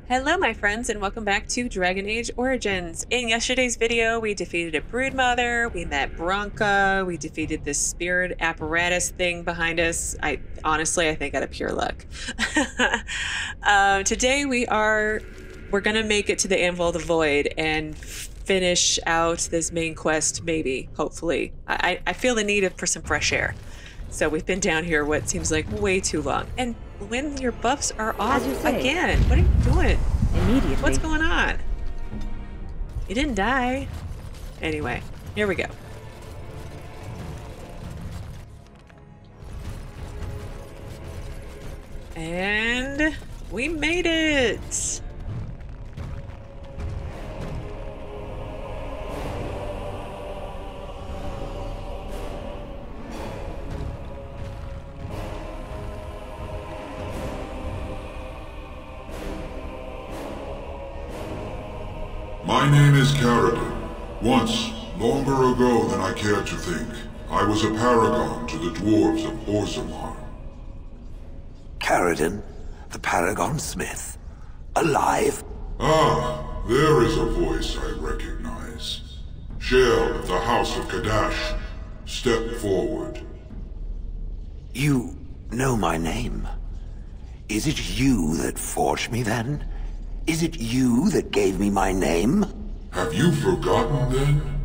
Hello my friends and welcome back to Dragon Age Origins. In yesterday's video we defeated a broodmother, we met Bronca, we defeated this spirit apparatus thing behind us. Honestly I think out of pure luck. Today we're gonna make it to the Anvil of the Void and finish out this main quest, maybe, hopefully. I feel the need for some fresh air. So we've been down here what seems like way too long. And when your buffs are off again, what are you doing? Immediately. What's going on? You didn't die. Anyway, here we go. And we made it. My name is Carradine. Once, longer ago than I cared to think, I was a paragon to the dwarves of Orzammar. Carradine, the Paragon Smith, alive? Ah, there is a voice I recognize. Shale of the House of Kadash, step forward. You know my name. Is it you that forged me then? Is it you that gave me my name? Have you forgotten then?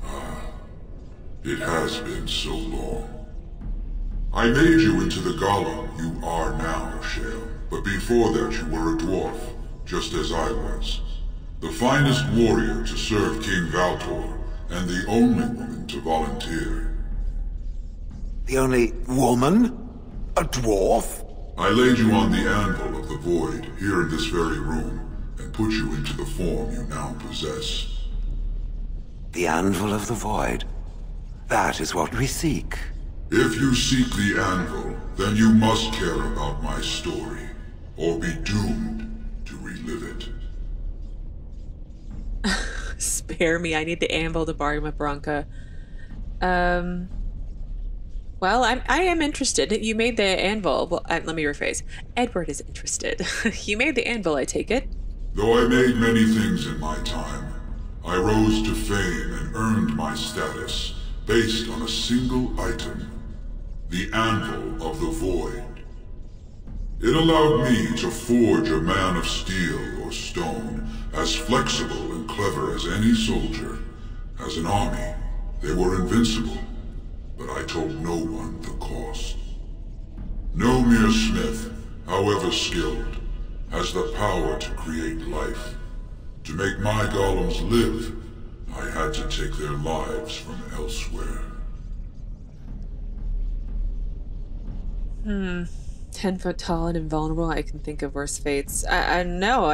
Ah, it has been so long. I made you into the golem you are now, Shale. But before that you were a dwarf, just as I was. The finest warrior to serve King Valtor, and the only woman to volunteer. The only woman? A dwarf? I laid you on the Anvil of the Void, here in this very room, and put you into the form you now possess. The Anvil of the Void. That is what we seek. If you seek the Anvil, then you must care about my story, or be doomed to relive it. Spare me, I need the Anvil to borrow my Bronca. Well, I am interested. You made the Anvil. Well, let me rephrase. Edward is interested. You made the Anvil, I take it? Though I made many things in my time, I rose to fame and earned my status based on a single item. The Anvil of the Void. It allowed me to forge a man of steel or stone, as flexible and clever as any soldier. As an army, they were invincible. But I told no one the cost. No mere smith, however skilled, has the power to create life. To make my golems live, I had to take their lives from elsewhere. 10 foot tall and invulnerable, I can think of worse fates. I know,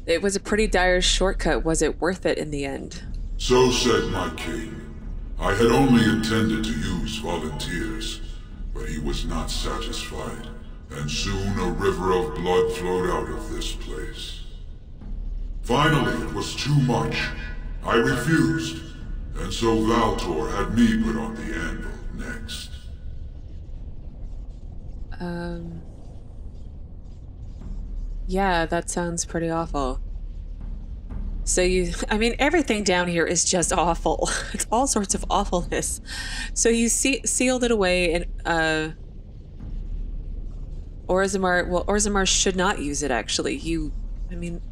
It was a pretty dire shortcut. Was it worth it in the end? So said my king. I had only intended to use volunteers, but he was not satisfied, and soon a river of blood flowed out of this place. Finally, it was too much. I refused, and so Valtor had me put on the Anvil next. Yeah, that sounds pretty awful. So I mean, everything down here is just awful. It's all sorts of awfulness. So you sealed it away and, Orzammar should not use it, actually. I mean,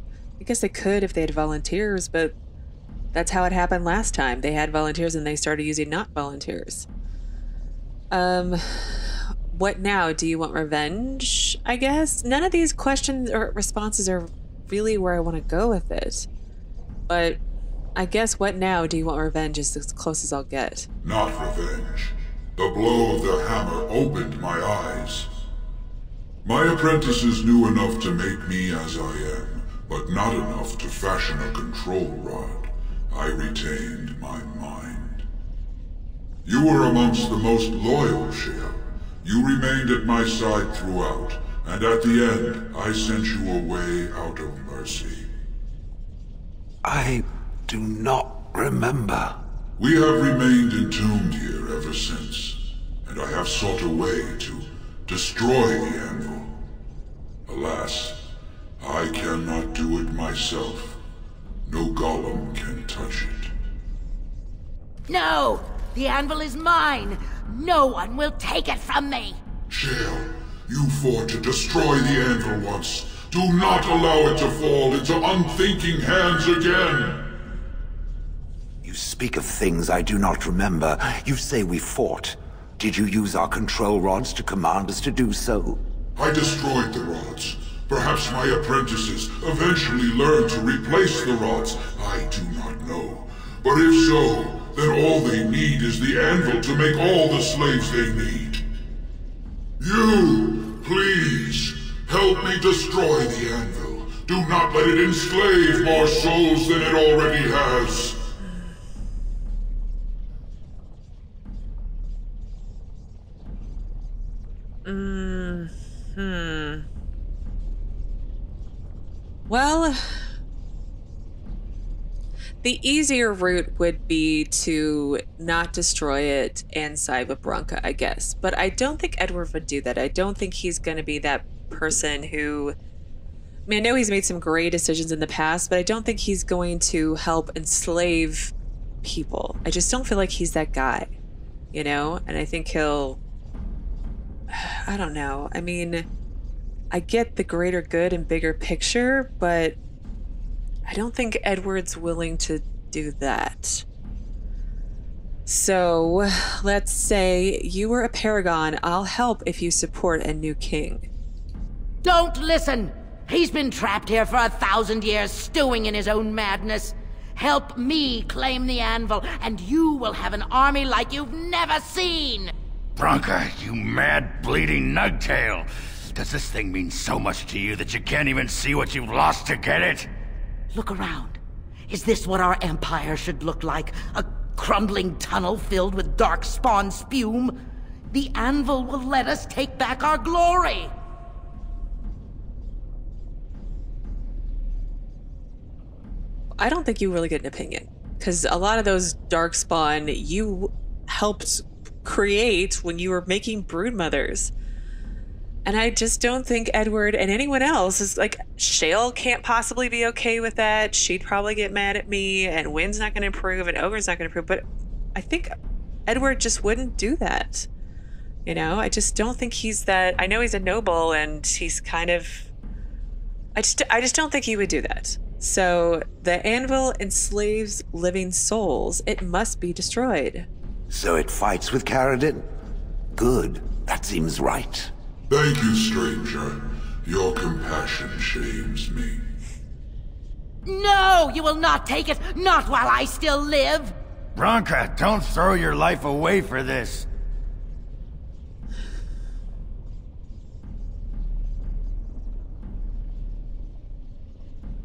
I guess they could if they had volunteers, but that's how it happened last time. They had volunteers and they started using not volunteers. What now? Do you want revenge, I guess? None of these questions or responses are really where I want to go with it. But I guess what now? Do you want revenge is as close as I'll get. Not revenge. The blow of the hammer opened my eyes. My apprentices knew enough to make me as I am, but not enough to fashion a control rod. I retained my mind. You were amongst the most loyal, Shale. You remained at my side throughout, and at the end, I sent you away out of mercy. I do not remember. We have remained entombed here ever since, and I have sought a way to Destroy the anvil. Alas, I cannot do it myself. No golem can touch it. No! The anvil is mine! No one will take it from me! Shale, you fought to destroy the anvil once. Do not allow it to fall into unthinking hands again! You speak of things I do not remember. You say we fought. Did you use our control rods to command us to do so? I destroyed the rods. Perhaps my apprentices eventually learned to replace the rods. I do not know. But if so, then all they need is the anvil to make all the slaves they need. You, please, help me destroy the anvil. Do not let it enslave more souls than it already has. Well, the easier route would be to not destroy it and side with Branka, I guess. But I don't think Edward would do that. I don't think he's going to be that person who... I mean, I know he's made some great decisions in the past, but I don't think he's going to help enslave people. I just don't feel like he's that guy, you know? And I think he'll... I don't know. I mean, I get the greater good and bigger picture, but I don't think Edward's willing to do that. So, let's say you were a paragon. I'll help if you support a new king. Don't listen! He's been trapped here for 1,000 years, stewing in his own madness. Help me claim the anvil, and you will have an army like you've never seen! Branka, you mad, bleeding nugtail! Does this thing mean so much to you that you can't even see what you've lost to get it? Look around. Is this what our empire should look like? A crumbling tunnel filled with dark spawn spume? The anvil will let us take back our glory! I don't think you really get an opinion, because a lot of those darkspawn you helped create when you were making broodmothers. And I just don't think Edward and anyone else is like, Shale can't possibly be okay with that. She'd probably get mad at me, and Wynn's not going to improve, and Ogre's not going to improve. But I think Edward just wouldn't do that. You know, I just don't think he's that. I know he's a noble, and he's kind of... I just don't think he would do that. So the anvil enslaves living souls. It must be destroyed. So it fights with Caradin? Good. That seems right. Thank you, stranger. Your compassion shames me. No! You will not take it! Not while I still live! Branka, don't throw your life away for this.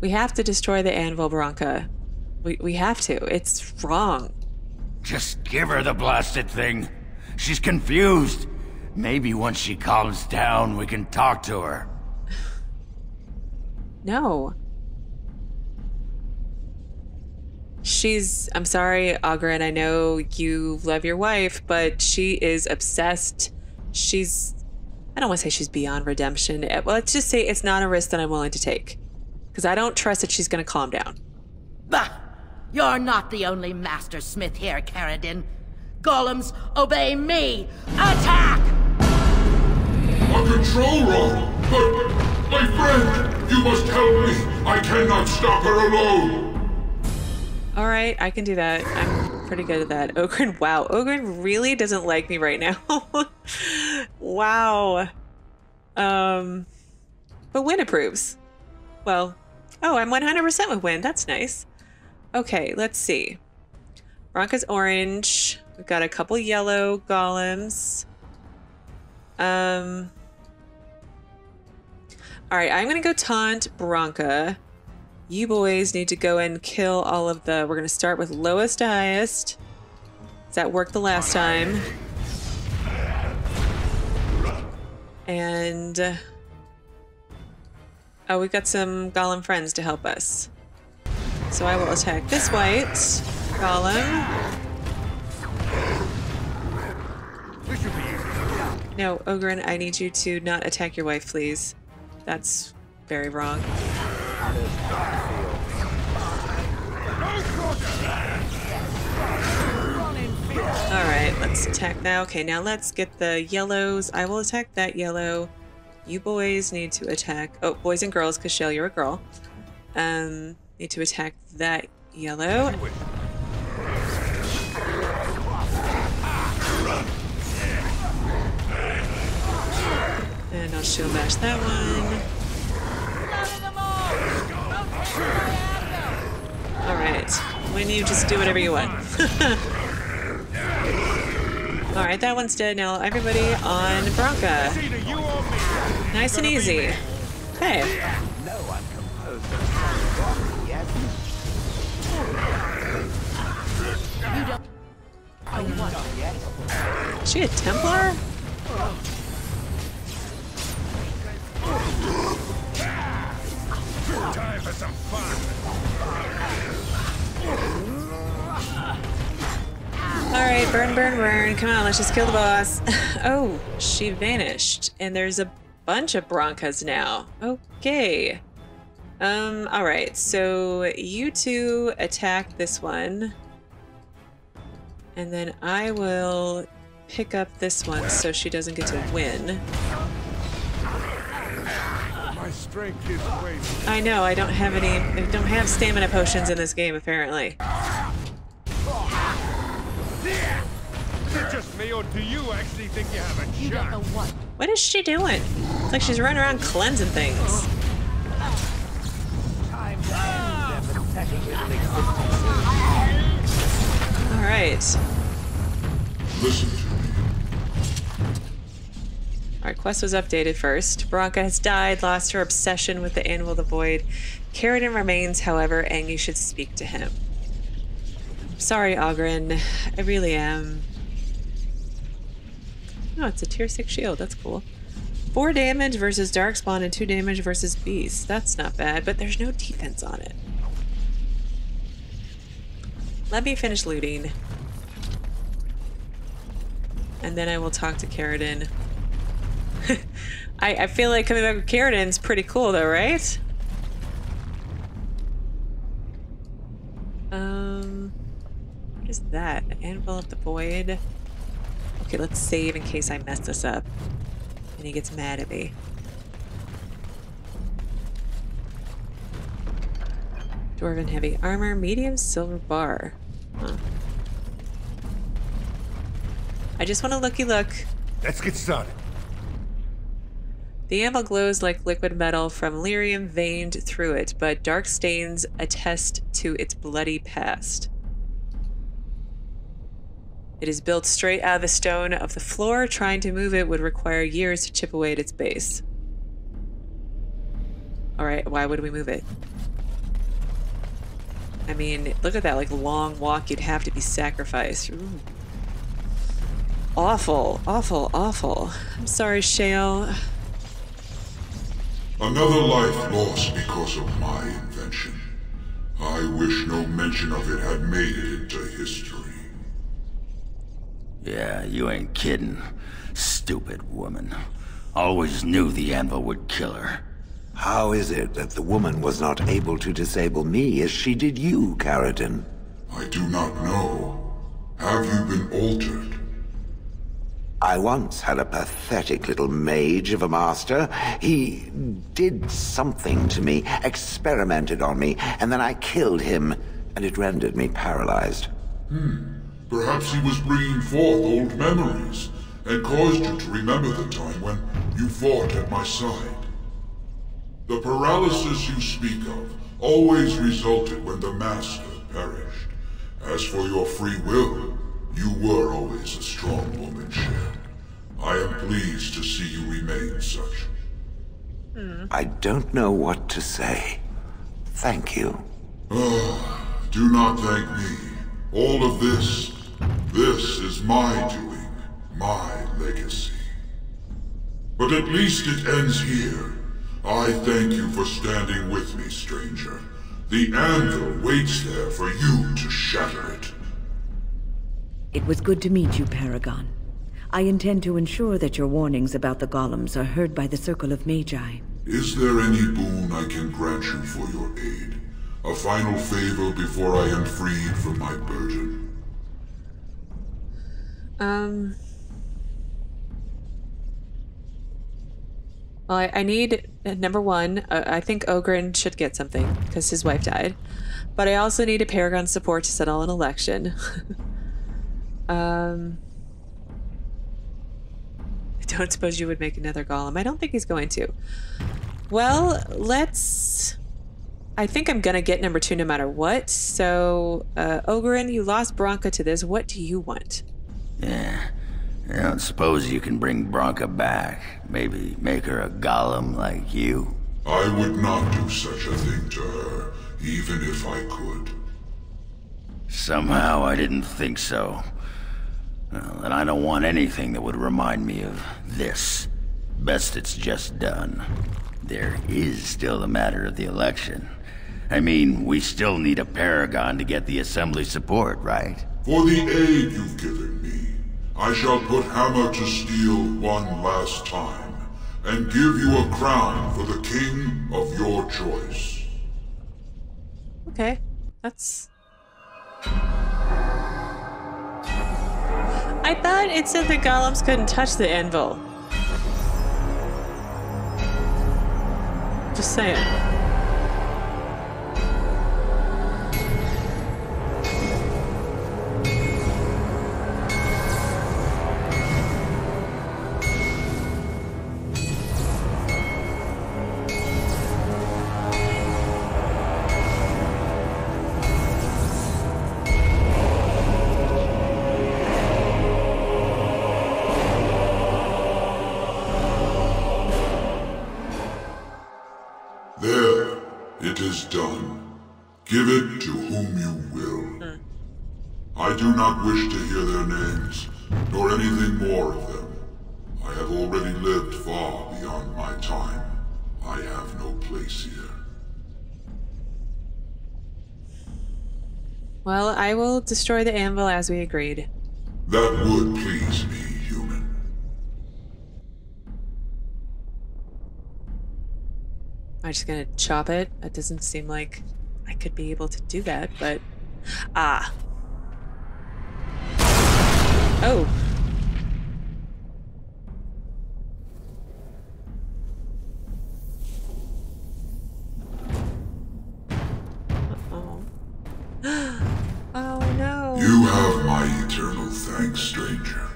We have to destroy the anvil, Branka. We have to. It's wrong. Just give her the blasted thing. She's confused. Maybe once she calms down, we can talk to her. No. I'm sorry, Ogren, I know you love your wife, but she is obsessed. I don't want to say she's beyond redemption. Well, let's just say it's not a risk that I'm willing to take. Because I don't trust that she's going to calm down. Bah! You're not the only master smith here, Caradin. Golems, obey me! Attack! A control rod! But, my friend, you must help me! I cannot stop her alone! Alright, I can do that. I'm pretty good at that. Ogren, wow. Ogren really doesn't like me right now. Wow. But Wynn approves. Well, oh, I'm 100% with Wynn. That's nice. Okay, let's see. Branka's orange. We've got a couple yellow golems. Alright, I'm gonna go taunt Branka. You boys need to go and kill all of the... We're gonna start with lowest to highest. Does that work the last time? And... oh, we've got some golem friends to help us. So I will attack this white golem. No, Ogren, I need you to not attack your wife, please. That's very wrong. Alright, let's attack now. Okay, now let's get the yellows. I will attack that yellow. You boys need to attack... Oh, boys and girls, because Shell, you're a girl. Need to attack that yellow. And I'll shield bash that one. Alright, when you just do whatever you want. Alright, that one's dead now. Everybody on Bronca. Nice and easy. Okay. Is she a Templar? Time for some fun. Alright, burn, burn, burn. Come on, let's just kill the boss. Oh, she vanished. And there's a bunch of Broncas now. Okay. Alright, so you two attack this one. And then I will pick up this one so she doesn't get to win. My strength is wasted. I know, I don't have stamina potions in this game, apparently. Is it just me, or do you actually think you have a chance? You don't know what. What is she doing? It's like she's running around cleansing things. Alright. Listen to me. Our quest was updated first. Bronca has died, lost her obsession with the Anvil of the Void. Carradine remains, however, and you should speak to him. I'm sorry, Ogren. I really am. Oh, it's a tier 6 shield. That's cool. 4 damage versus Darkspawn and 2 damage versus Beast. That's not bad, but there's no defense on it. Let me finish looting. And then I will talk to Carradine. I feel like coming back with Carradine's pretty cool though, right? What is that? An Anvil of the Void. Okay, let's save in case I mess this up. And he gets mad at me. Dwarven heavy armor, medium silver bar. Huh. I just want to looky look. Let's get started. The anvil glows like liquid metal from lyrium veined through it, but dark stains attest to its bloody past. It is built straight out of the stone of the floor. Trying to move it would require years to chip away at its base. Alright, why would we move it? I mean, look at that, like, long walk you'd have to be sacrificed. Ooh. Awful, awful, awful. I'm sorry, Shale. Another life lost because of my invention. I wish no mention of it had made it into history. Yeah, you ain't kidding. Stupid woman. Always knew the anvil would kill her. How is it that the woman was not able to disable me as she did you, Carradine? I do not know. Have you been altered? I once had a pathetic little mage of a master. He did something to me, experimented on me, and then I killed him, and it rendered me paralyzed. Perhaps he was bringing forth old memories, and caused you to remember the time when you fought at my side. The paralysis you speak of always resulted when the Master perished. As for your free will, you were always a strong woman, Shale. I am pleased to see you remain such. I don't know what to say. Thank you. Do not thank me. All of this is my doing, my legacy. But at least it ends here. I thank you for standing with me, stranger. The anvil waits there for you to shatter it. It was good to meet you, Paragon. I intend to ensure that your warnings about the golems are heard by the Circle of Magi. Is there any boon I can grant you for your aid? A final favor before I am freed from my burden? Well, I need, number one, I think Ogren should get something, because his wife died. But I also need a Paragon support to settle an election. I don't suppose you would make another golem. I don't think he's going to. Well, I think I'm gonna get number 2 no matter what. So, Ogren, you lost Bronca to this. What do you want? Yeah. I don't suppose you can bring Bronca back. Maybe make her a golem like you. I would not do such a thing to her, even if I could. Somehow I didn't think so. Well, and I don't want anything that would remind me of this. Best it's just done. There is still the matter of the election. I mean, we still need a Paragon to get the Assembly support, right? For the aid you've given me, I shall put hammer to steel one last time, and give you a crown for the king of your choice. Okay, that's... I thought it said the golems couldn't touch the anvil. Just saying. There, it is done. Give it to whom you will. I do not wish to hear their names, nor anything more of them. I have already lived far beyond my time. I have no place here. Well, I will destroy the anvil as we agreed. That would please me, human. I'm just gonna chop it. It doesn't seem like I could be able to do that, but... Ah. Oh. Uh-oh. Oh no. You have my eternal thanks, stranger.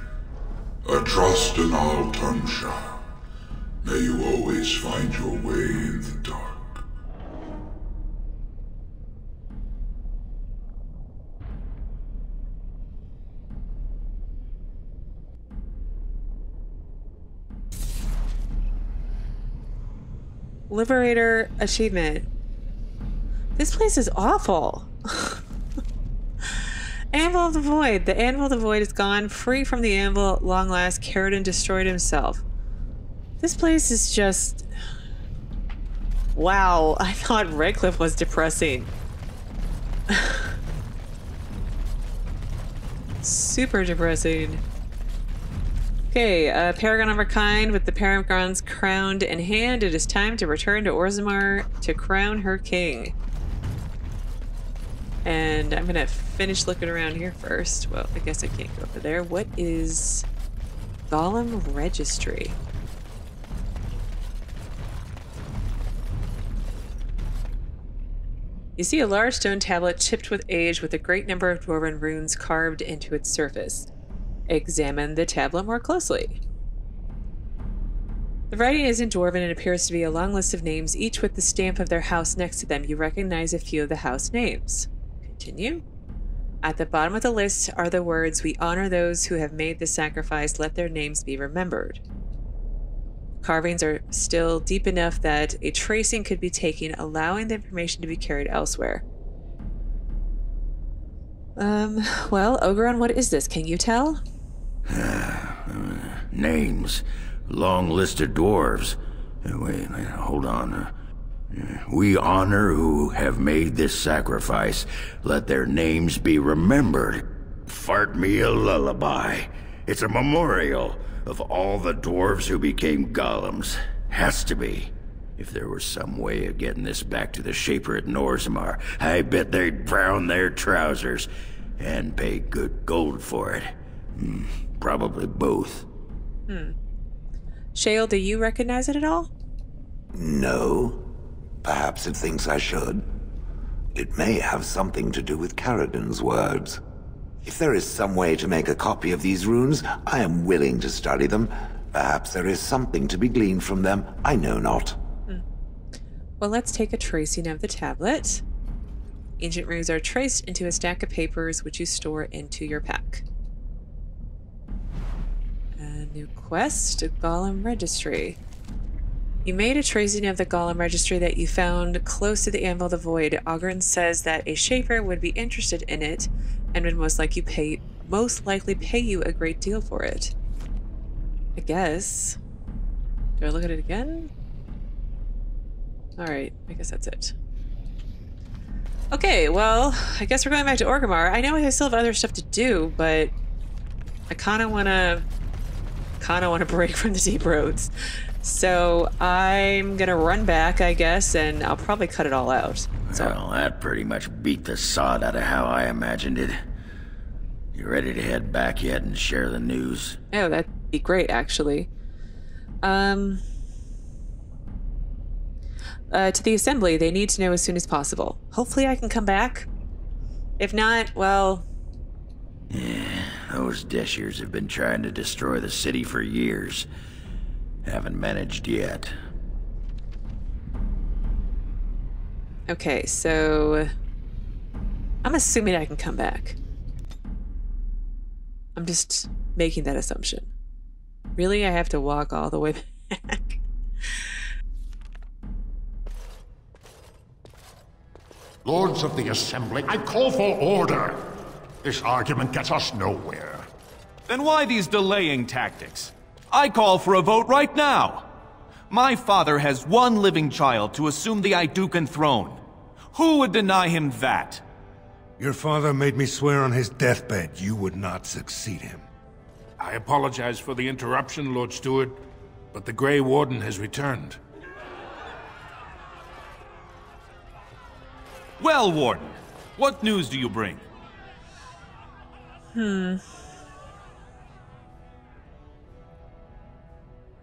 A trust in all Tumsha. May you always find your way in the dark. Liberator achievement. This place is awful. Anvil of the Void. The Anvil of the Void is gone. Free from the anvil at long last, Caradon destroyed himself. This place is just... Wow, I thought Redcliffe was depressing. Super depressing. Okay, Paragon of our kind with the Paragons crowned in hand. It is time to return to Orzammar to crown her king. And I'm gonna finish looking around here first. Well, I guess I can't go over there. What is Golem Registry? You see a large stone tablet chipped with age with a great number of Dwarven runes carved into its surface. Examine the tablet more closely. The writing is in Dwarven and appears to be a long list of names, each with the stamp of their house next to them. You recognize a few of the house names. Continue. At the bottom of the list are the words, "We honor those who have made the sacrifice, let their names be remembered." Carvings are still deep enough that a tracing could be taken, allowing the information to be carried elsewhere. Well, Ogeron, what is this? Can you tell? Names. Long list of dwarves. Wait, hold on. We honor who have made this sacrifice. Let their names be remembered. Fart me a lullaby. It's a memorial of all the dwarves who became golems. Has to be. If there was some way of getting this back to the Shaper at Norzimar, I bet they'd brown their trousers and pay good gold for it. Probably both. Shale, do you recognize it at all? No. Perhaps it thinks I should. It may have something to do with Caradon's words. If there is some way to make a copy of these runes, I am willing to study them. Perhaps there is something to be gleaned from them. I know not. Well, let's take a tracing of the tablet. Ancient runes are traced into a stack of papers which you store into your pack. A new quest, a Golem Registry. You made a tracing of the Golem Registry that you found close to the Anvil of the Void. Ogren says that a Shaper would be interested in it and would most likely pay you a great deal for it. I guess. Do I look at it again? Alright, I guess that's it. Okay, well, I guess we're going back to Orgrimmar. I know I still have other stuff to do, but I kind of want to break from the deep roads. So I'm gonna run back, I guess, and I'll probably cut it all out. So, well, that pretty much beat the sod out of how I imagined it. You ready to head back yet and share the news? oh, that'd be great, actually. To the assembly, they need to know as soon as possible. Hopefully I can come back. If not, well... Yeah, those Deshirs have been trying to destroy the city for years. Haven't managed yet. Okay, so... I'm assuming I can come back. I'm just making that assumption. Really, I have to walk all the way back? Lords of the Assembly, I call for order. This argument gets us nowhere. Then why these delaying tactics? I call for a vote right now. My father has one living child to assume the Idukan throne. Who would deny him that? Your father made me swear on his deathbed you would not succeed him. I apologize for the interruption, Lord Steward, but the Grey Warden has returned. Well, Warden, what news do you bring?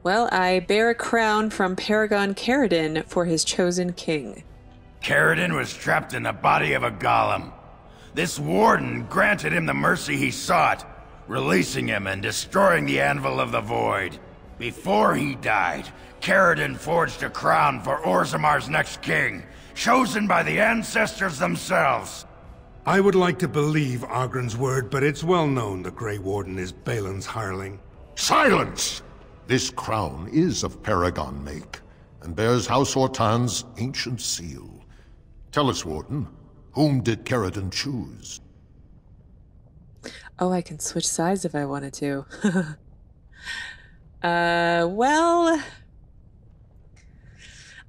Well, I bear a crown from Paragon Caradon for his chosen king. Caradon was trapped in the body of a golem. This warden granted him the mercy he sought, releasing him and destroying the Anvil of the Void. Before he died, Caradon forged a crown for Orzamar's next king, chosen by the ancestors themselves. I would like to believe Ogren's word, but it's well known the Grey Warden is Balin's hireling. Silence! This crown is of Paragon make, and bears House Ortan's ancient seal. Tell us, Warden, whom did Caradon choose? Oh, I can switch sides if I wanted to. Well...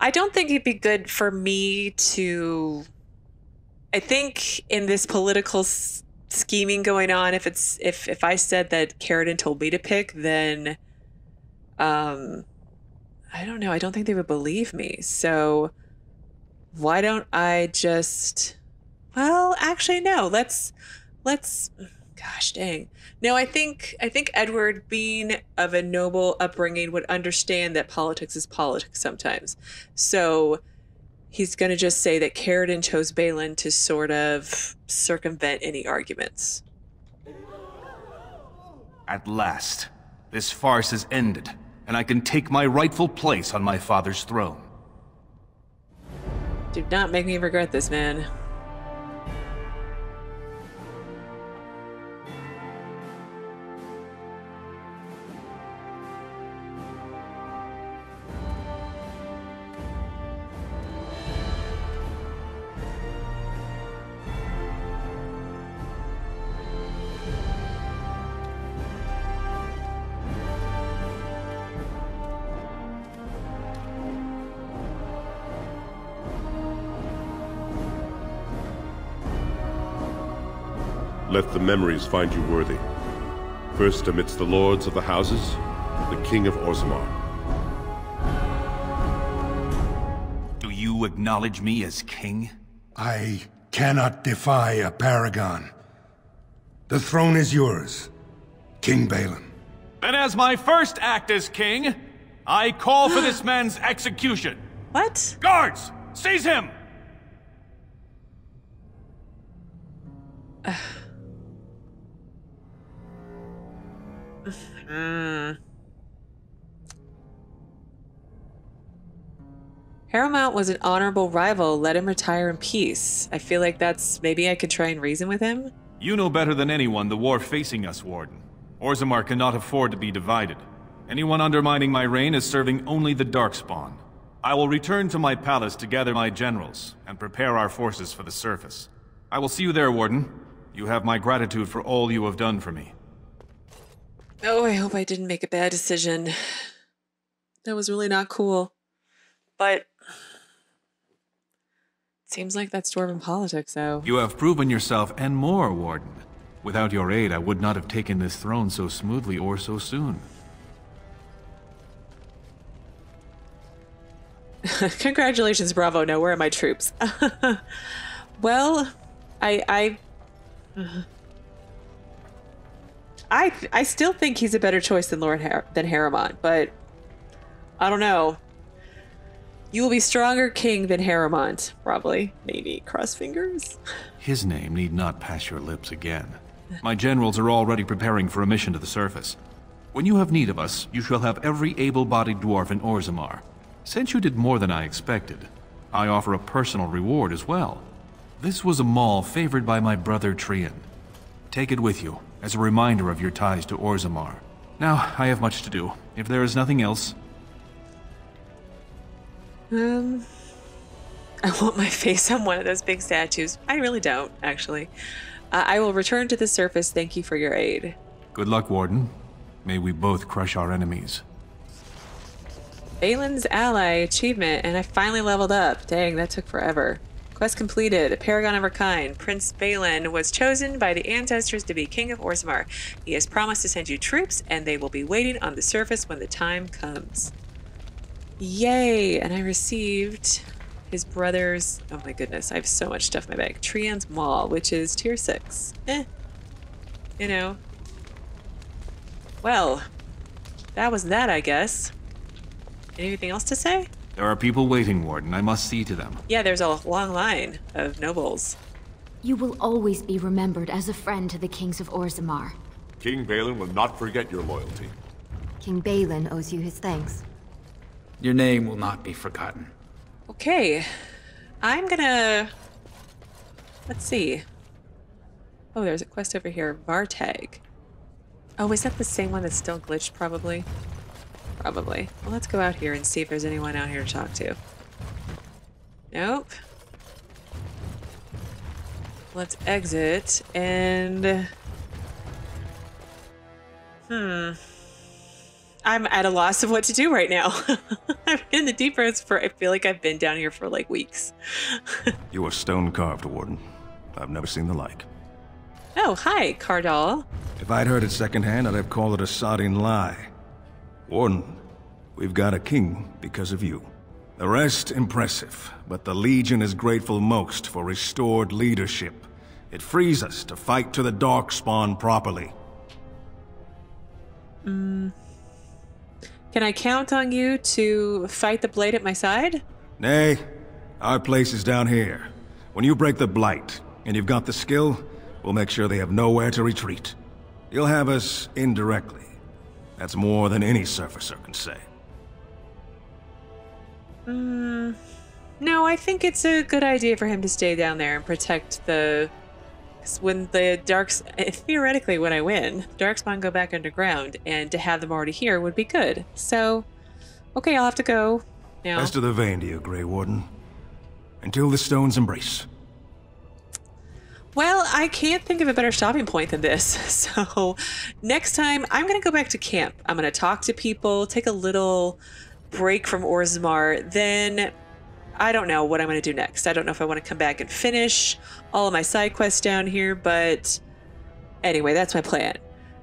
I don't think it'd be good for me to... I think in this political scheming going on, if I said that Caradon told me to pick, then... I don't know. I don't think they would believe me. So why don't I just... Well, actually, no. Let's... Gosh dang. No, I think Edward, being of a noble upbringing, would understand that politics is politics sometimes. So he's going to just say that Caradon chose Balin to sort of circumvent any arguments. At last, this farce is ended, and I can take my rightful place on my father's throne. Do not make me regret this, man. Let the memories find you worthy. First amidst the lords of the houses, the King of Orzammar. Do you acknowledge me as king? I cannot defy a paragon. The throne is yours, King Balin. Then as my first act as king, I call for this man's execution. What? Guards, seize him! Paramount was an honorable rival. Let him retire in peace. I feel like maybe I could try and reason with him. You know better than anyone the war facing us, Warden. Orzammar cannot afford to be divided. Anyone undermining my reign is serving only the Darkspawn. I will return to my palace to gather my generals and prepare our forces for the surface. I will see you there, Warden. You have my gratitude for all you have done for me. Oh, I hope I didn't make a bad decision. That was really not cool. But seems like that's Dwarven politics, though. You have proven yourself and more, Warden. Without your aid, I would not have taken this throne so smoothly or so soon. Congratulations, bravo. Now, where are my troops? Well, I still think he's a better choice than than Harriman, but I don't know. You will be stronger king than Harriman, probably. Maybe. Cross fingers. His name need not pass your lips again. My generals are already preparing for a mission to the surface. When you have need of us, you shall have every able-bodied dwarf in Orzammar. Since you did more than I expected, I offer a personal reward as well. This was a mall favored by my brother Trian. Take it with you, as a reminder of your ties to Orzammar. Now, I have much to do. If there is nothing else... I want my face on one of those big statues. I really don't, actually. I will return to the surface. Thank you for your aid. Good luck, Warden. May we both crush our enemies. Balin's ally achievement, and I finally leveled up. Dang, that took forever. Quest completed. A paragon of her kind. Prince Balin was chosen by the ancestors to be king of Orzammar. He has promised to send you troops, and they will be waiting on the surface when the time comes. Yay! And I received his brother's... Oh my goodness, I have so much stuff in my bag. Trian's Maul, which is tier 6. You know. Well, that was that, I guess. Anything else to say? There are people waiting, Warden. I must see to them. Yeah, there's a long line of nobles. You will always be remembered as a friend to the kings of Orzammar. King Balin will not forget your loyalty. King Balin owes you his thanks. Your name will not be forgotten. Okay. I'm gonna... Let's see. Oh, there's a quest over here. Vartag. Oh, is that the same one that's still glitched, probably? Probably. Well, let's go out here and see if there's anyone out here to talk to. Nope. Let's exit and... I'm at a loss of what to do right now. I'm in the deep roads I feel like I've been down here for like weeks. You are stone carved, Warden. I've never seen the like. Oh, hi, Cardal. If I'd heard it secondhand, I'd have called it a sodding lie. Warden, we've got a king because of you. The rest impressive, but the Legion is grateful most for restored leadership. It frees us to fight to the Darkspawn properly. Can I count on you to fight the Blade at my side? Nay, our place is down here. When you break the Blight, and you've got the skill, we'll make sure they have nowhere to retreat. You'll have us indirectly. That's more than any surfacer can say. No, I think it's a good idea for him to stay down there and protect the... When the theoretically, when I win, Darkspawn go back underground, and to have them already here would be good. So, okay, I'll have to go now. Best of the vein to you, Grey Warden. Until the stones embrace. Well, I can't think of a better stopping point than this. So, next time, I'm going to go back to camp. I'm going to talk to people, take a little break from Orzammar, then... I don't know what I'm going to do next. I don't know if I want to come back and finish all of my side quests down here, but anyway, that's my plan.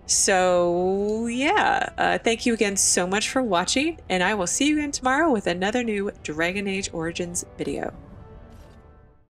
So yeah, thank you again so much for watching, and I will see you again tomorrow with another new Dragon Age Origins video.